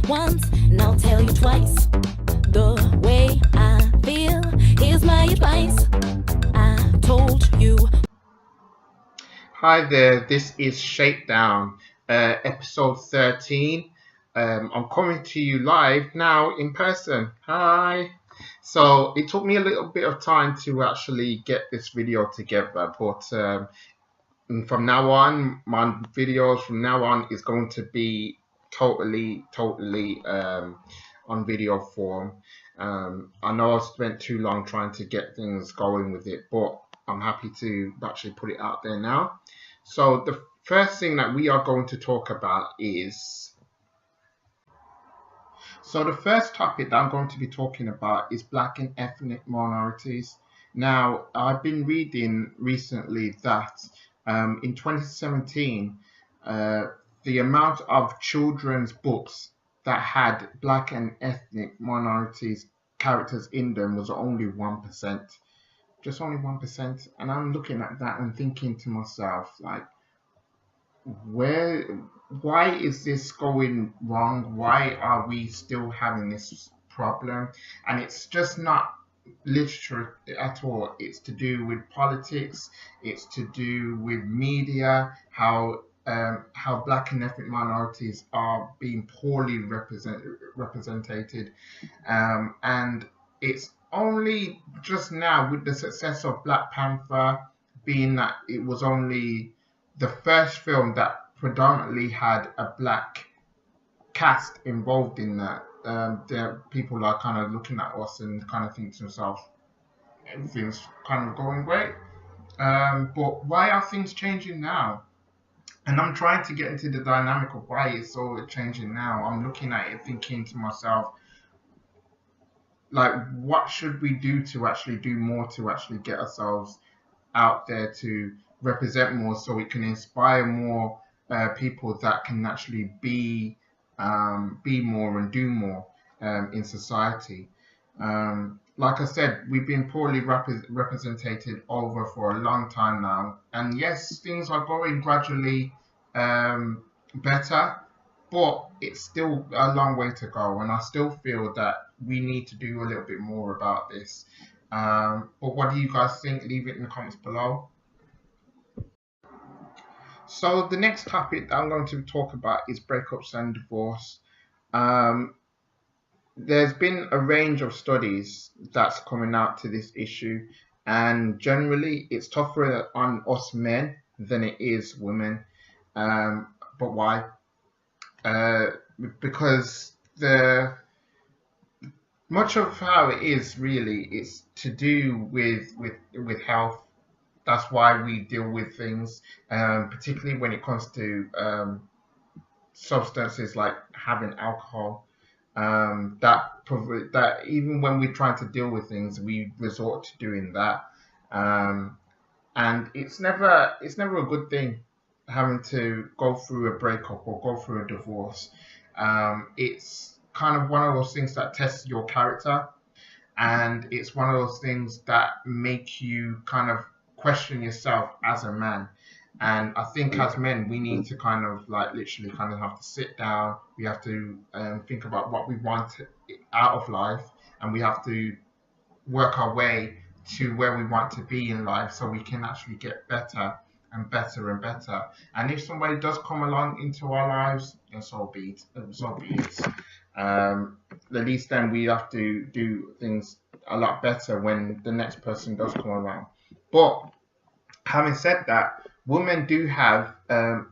once and I'll tell you twice. The way I feel, here's my advice. I told you. Hi there, this is Shakedown, episode 13. I'm coming to you live now in person. Hi. So it took me a little bit of time to actually get this video together, but from now on, my videos from now on is going to be totally on video form. I know I've spent too long trying to get things going with it, but I'm happy to actually put it out there now. So the first thing that we are going to talk about is, so the first topic that I'm going to be talking about is Black and ethnic minorities. Now, I've been reading recently that in 2017, the amount of children's books that had Black and ethnic minorities characters in them was only 1%. Just only 1%. And I'm looking at that and thinking to myself, like, why is this going wrong? Why are we still having this problem? And it's just not literature at all. It's to do with politics. It's to do with media. How Black and ethnic minorities are being poorly represented, and it's only just now with the success of Black Panther, being that it was only the first film that predominantly had a Black cast involved in that. There people are kind of looking at us and kind of think to themselves, everything's kind of going great. But why are things changing now? And I'm trying to get into the dynamic of why it's all changing now. I'm looking at it thinking to myself, like, what should we do to actually do more to actually get ourselves out there to represent more, so we can inspire more people that can actually be more and do more in society. Like I said, we've been poorly represented over for a long time now, and yes, things are going gradually better, but it's still a long way to go, and I still feel that we need to do a little bit more about this. But what do you guys think? Leave it in the comments below. So the next topic that I'm going to talk about is breakups and divorce. There's been a range of studies that's coming out to this issue, and generally it's tougher on us men than it is women. But why? Because much of how it is really is to do with health. That's why we deal with things, particularly when it comes to substances like having alcohol. That even when we're trying to deal with things, we resort to doing that, and it's never a good thing having to go through a breakup or go through a divorce. It's kind of one of those things that tests your character, and it's one of those things that make you kind of question yourself as a man. And I think as men, we need to kind of like literally kind of have to sit down. We have to think about what we want out of life, and we have to work our way to where we want to be in life, so we can actually get better and better and better. And if somebody does come along into our lives, then so be it. So be it. At least then we have to do things a lot better when the next person does come around. But having said that, women do have a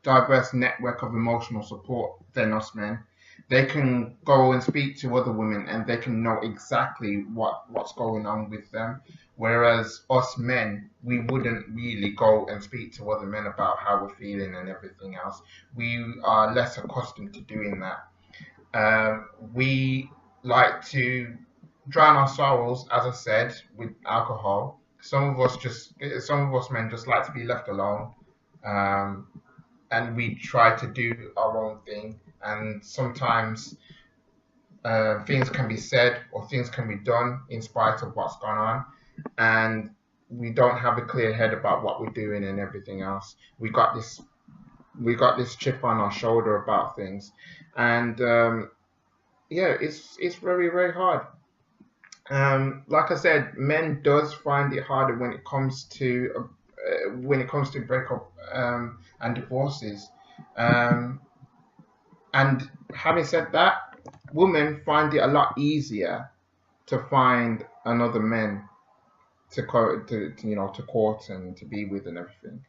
diverse network of emotional support than us men. They can go and speak to other women and they can know exactly what's going on with them. Whereas us men, we wouldn't really go and speak to other men about how we're feeling and everything else. We are less accustomed to doing that. We like to drown our sorrows, as I said, with alcohol. Some of us men just like to be left alone, and we try to do our own thing. And sometimes things can be said or things can be done in spite of what's gone on, and we don't have a clear head about what we're doing and everything else. We got this chip on our shoulder about things, and yeah, it's very very hard. Like I said, men does find it harder when it comes to breakup and divorces. Um, and having said that, women find it a lot easier to find another man to court and to be with and everything.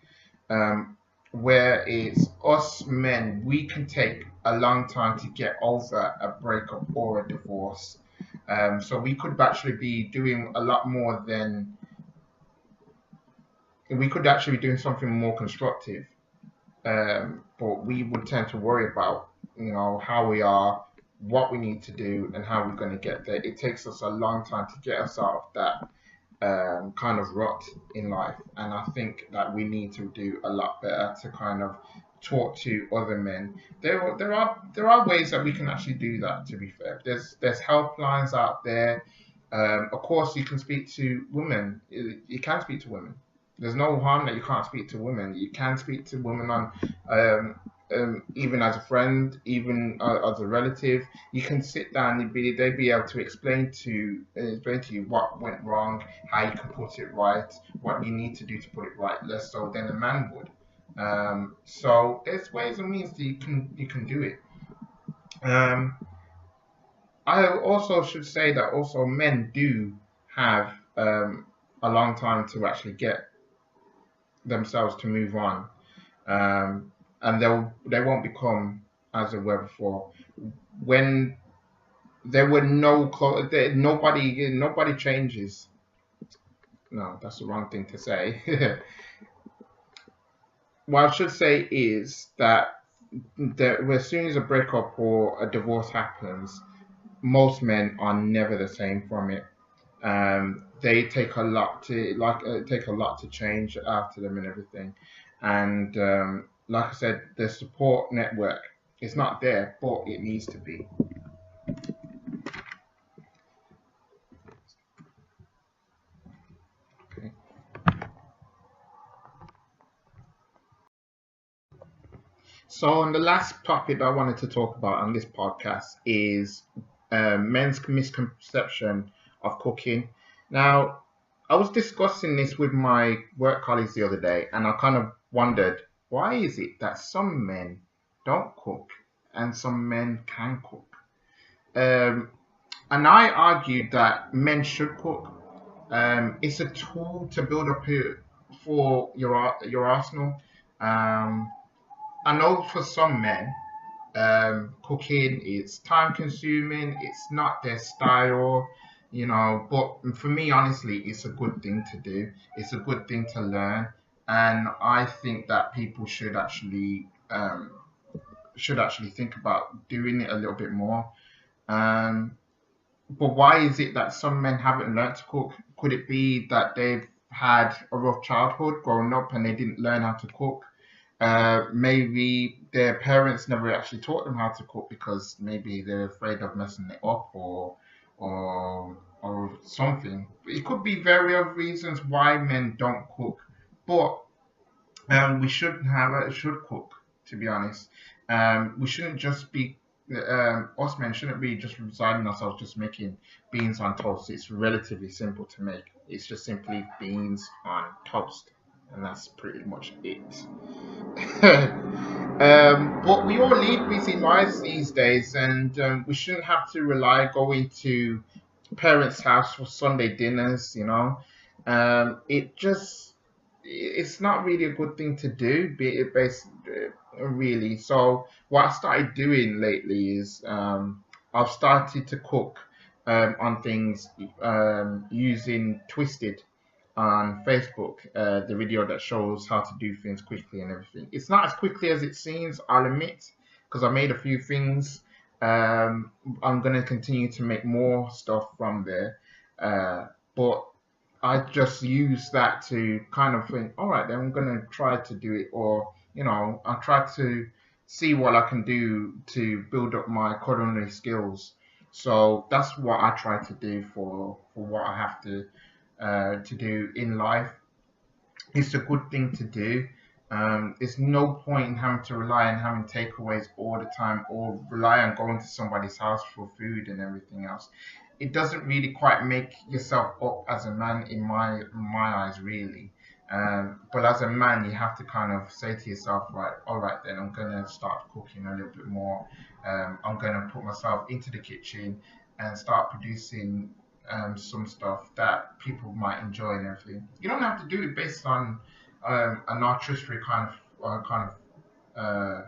Um, where it's us men, we can take a long time to get over a breakup or a divorce. So we could actually be doing a lot more than we could actually be doing something more constructive. But we would tend to worry about, how we are, what we need to do, and how we're going to get there. It takes us a long time to get us out of that kind of rut in life. And I think that we need to do a lot better to kind of talk to other men. There are ways that we can actually do that. To be fair, there's helplines out there. Of course, you can speak to women. You can speak to women. There's no harm that you can't speak to women. You can speak to women on, even as a friend, even as a relative. You can sit down and they'd be able to explain to you what went wrong, how you can put it right, what you need to do to put it right, less so than a man would. So there's ways and means that you can do it. Um, I also should say that also men do have a long time to actually get themselves to move on, and they won't become as they were before. When there were nobody changes. No, that's the wrong thing to say. What I should say is that as soon as a breakup or a divorce happens, most men are never the same from it. They take a lot to change after them and everything. And like I said, the support network is not there, but it needs to be. Okay. So, on the last topic that I wanted to talk about on this podcast is men's misconception of cooking. Now, I was discussing this with my work colleagues the other day, and I kind of wondered, why is it that some men don't cook and some men can cook? Um, and I argued that men should cook. It's a tool to build up for your arsenal. Um, I know for some men, cooking is time consuming, it's not their style, but for me, honestly, it's a good thing to do. It's a good thing to learn. And I think that people should actually think about doing it a little bit more. Um, but why is it that some men haven't learned to cook? Could it be that they've had a rough childhood growing up and they didn't learn how to cook? Maybe their parents never actually taught them how to cook because maybe they're afraid of messing it up or something. It could be various reasons why men don't cook, but we should cook, to be honest. We shouldn't just be us men shouldn't be just resigning ourselves just making beans on toast. It's relatively simple to make. It's just simply beans on toast, and that's pretty much it. But we all lead busy lives these days, and we shouldn't have to rely going to parents' house for Sunday dinners. It's not really a good thing to do, be it based really. So what I started doing lately is I've started to cook on things using Twisted on Facebook, the video that shows how to do things quickly and everything. It's not as quickly as it seems, I'll admit, because I made a few things. I'm going to continue to make more stuff from there. But I just use that to kind of think, all right, then I'm going to try to do it, or, I'll try to see what I can do to build up my culinary skills. So that's what I try to do for what I have to do in life. It's a good thing to do. There's no point in having to rely on having takeaways all the time or rely on going to somebody's house for food and everything else. It doesn't really quite make yourself up as a man in my eyes, really. But as a man, you have to kind of say to yourself, right, all right, then I'm gonna start cooking a little bit more. I'm gonna put myself into the kitchen and start producing some stuff that people might enjoy and everything. You don't have to do it based on an artistic kind of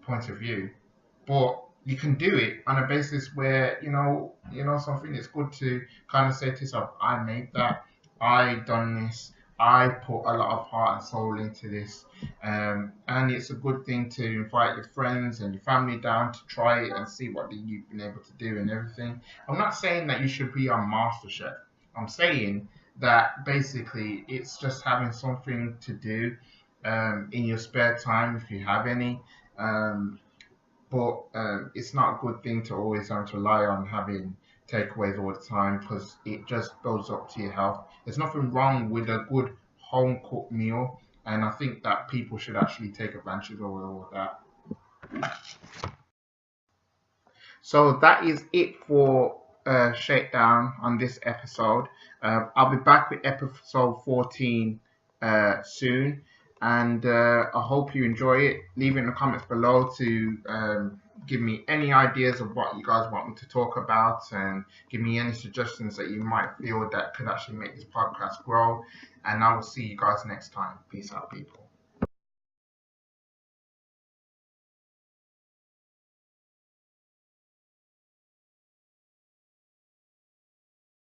point of view, but you can do it on a basis where something. It's good to kind of say to yourself, I made that, I done this, I put a lot of heart and soul into this, and it's a good thing to invite your friends and your family down to try it and see what you've been able to do and everything. I'm not saying that you should be on MasterChef. I'm saying that basically it's just having something to do in your spare time if you have any. Um, but it's not a good thing to always have to rely on having takeaways all the time because it just builds up to your health. There's nothing wrong with a good home cooked meal, and I think that people should actually take advantage of all of that. So that is it for Shakedown on this episode. I'll be back with episode 14 soon, and I hope you enjoy it. Leave it in the comments below to give me any ideas of what you guys want me to talk about, and give me any suggestions that you might feel that could actually make this podcast grow. And I will see you guys next time. Peace out, people.